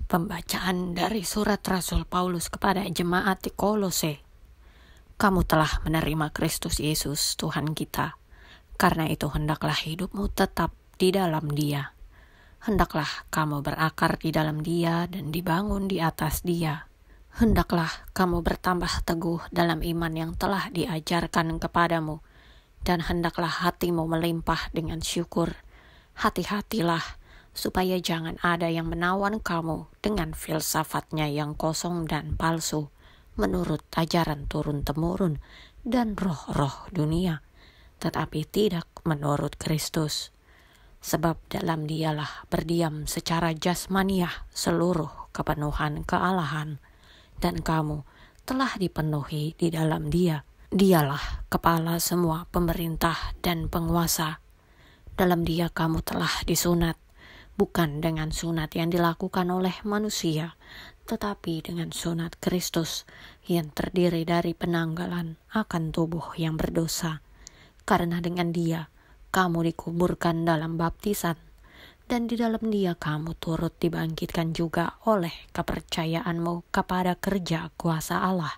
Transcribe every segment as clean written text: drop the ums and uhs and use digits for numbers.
Pembacaan dari surat Rasul Paulus kepada jemaat di Kolose. Kamu telah menerima Kristus Yesus Tuhan kita. Karena itu hendaklah hidupmu tetap di dalam Dia. Hendaklah kamu berakar di dalam Dia dan dibangun di atas Dia. Hendaklah kamu bertambah teguh dalam iman yang telah diajarkan kepadamu. Dan hendaklah hatimu melimpah dengan syukur. Hati-hatilah supaya jangan ada yang menawan kamu dengan filsafatnya yang kosong dan palsu, menurut ajaran turun-temurun dan roh-roh dunia, tetapi tidak menurut Kristus. Sebab dalam Dialah berdiam secara jasmaniah seluruh kepenuhan kealahan, dan kamu telah dipenuhi di dalam Dia. Dialah kepala semua pemerintah dan penguasa. Dalam Dia kamu telah disunat, bukan dengan sunat yang dilakukan oleh manusia, tetapi dengan sunat Kristus yang terdiri dari penanggalan akan tubuh yang berdosa. Karena dengan Dia kamu dikuburkan dalam baptisan, dan di dalam Dia kamu turut dibangkitkan juga oleh kepercayaanmu kepada kerja kuasa Allah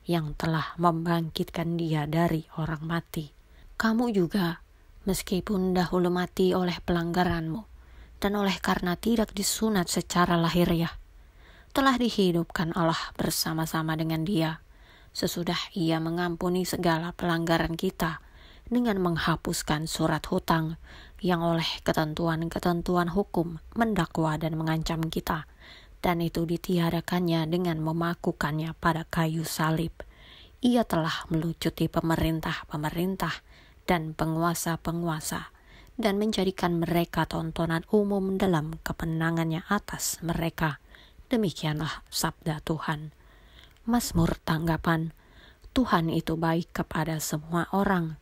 yang telah membangkitkan Dia dari orang mati. Kamu juga, meskipun dahulu mati oleh pelanggaranmu, dan oleh karena tidak disunat secara lahiriah, telah dihidupkan Allah bersama-sama dengan Dia, sesudah Ia mengampuni segala pelanggaran kita dengan menghapuskan surat hutang yang oleh ketentuan-ketentuan hukum mendakwa dan mengancam kita, dan itu ditiadakannya dengan memakukannya pada kayu salib. Ia telah melucuti pemerintah-pemerintah dan penguasa-penguasa, dan menjadikan mereka tontonan umum dalam kemenangannya atas mereka. Demikianlah sabda Tuhan. Mazmur tanggapan, Tuhan itu baik kepada semua orang.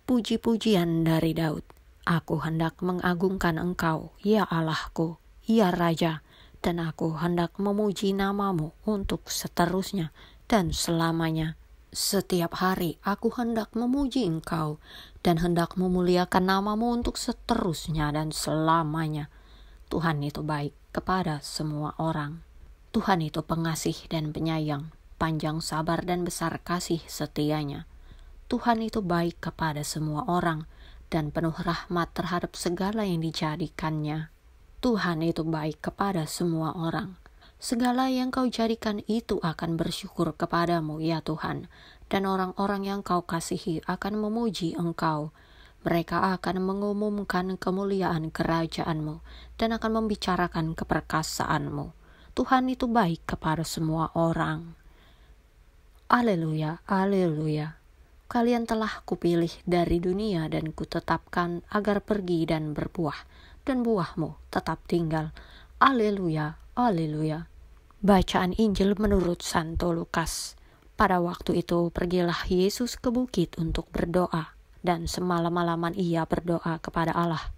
Puji-pujian dari Daud, aku hendak mengagungkan Engkau, ya Allahku, ya Raja, dan aku hendak memuji namamu untuk seterusnya dan selamanya. Setiap hari aku hendak memuji Engkau dan hendak memuliakan namamu untuk seterusnya dan selamanya. Tuhan itu baik kepada semua orang. Tuhan itu pengasih dan penyayang, panjang sabar dan besar kasih setianya. Tuhan itu baik kepada semua orang dan penuh rahmat terhadap segala yang dijadikannya. Tuhan itu baik kepada semua orang. Segala yang kau jadikan itu akan bersyukur kepadamu, ya Tuhan, dan orang-orang yang kau kasihi akan memuji Engkau. Mereka akan mengumumkan kemuliaan kerajaanmu dan akan membicarakan keperkasaanmu. Tuhan itu baik kepada semua orang. Haleluya, haleluya. Kalian telah kupilih dari dunia dan kutetapkan agar pergi dan berbuah, dan buahmu tetap tinggal. Haleluya, haleluya. Bacaan Injil menurut Santo Lukas. Pada waktu itu pergilah Yesus ke bukit untuk berdoa, dan semalam-malaman Ia berdoa kepada Allah.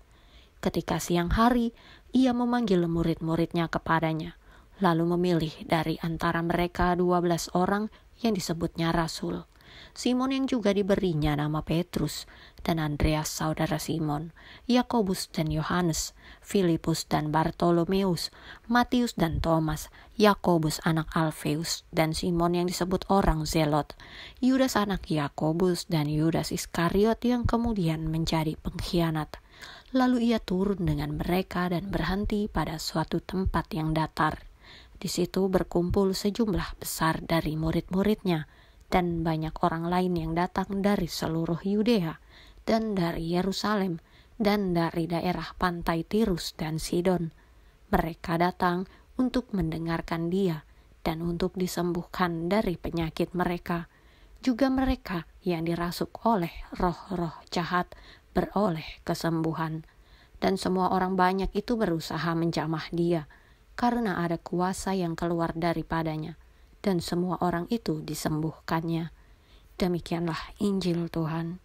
Ketika siang hari, Ia memanggil murid-muridnya kepadanya, lalu memilih dari antara mereka 12 orang yang disebutnya Rasul. Simon yang juga diberinya nama Petrus, dan Andreas saudara Simon, Yakobus dan Yohanes, Filipus dan Bartolomeus, Matius dan Thomas, Yakobus anak Alfeus, dan Simon yang disebut orang Zelot, Yudas anak Yakobus, dan Yudas Iskariot yang kemudian menjadi pengkhianat. Lalu Ia turun dengan mereka dan berhenti pada suatu tempat yang datar. Di situ berkumpul sejumlah besar dari murid-muridnya, dan banyak orang lain yang datang dari seluruh Yudea, dan dari Yerusalem, dan dari daerah pantai Tirus dan Sidon. Mereka datang untuk mendengarkan Dia, dan untuk disembuhkan dari penyakit mereka. Juga mereka yang dirasuk oleh roh-roh jahat beroleh kesembuhan. Dan semua orang banyak itu berusaha menjamah Dia, karena ada kuasa yang keluar daripadanya, dan semua orang itu disembuhkannya. Demikianlah Injil Tuhan.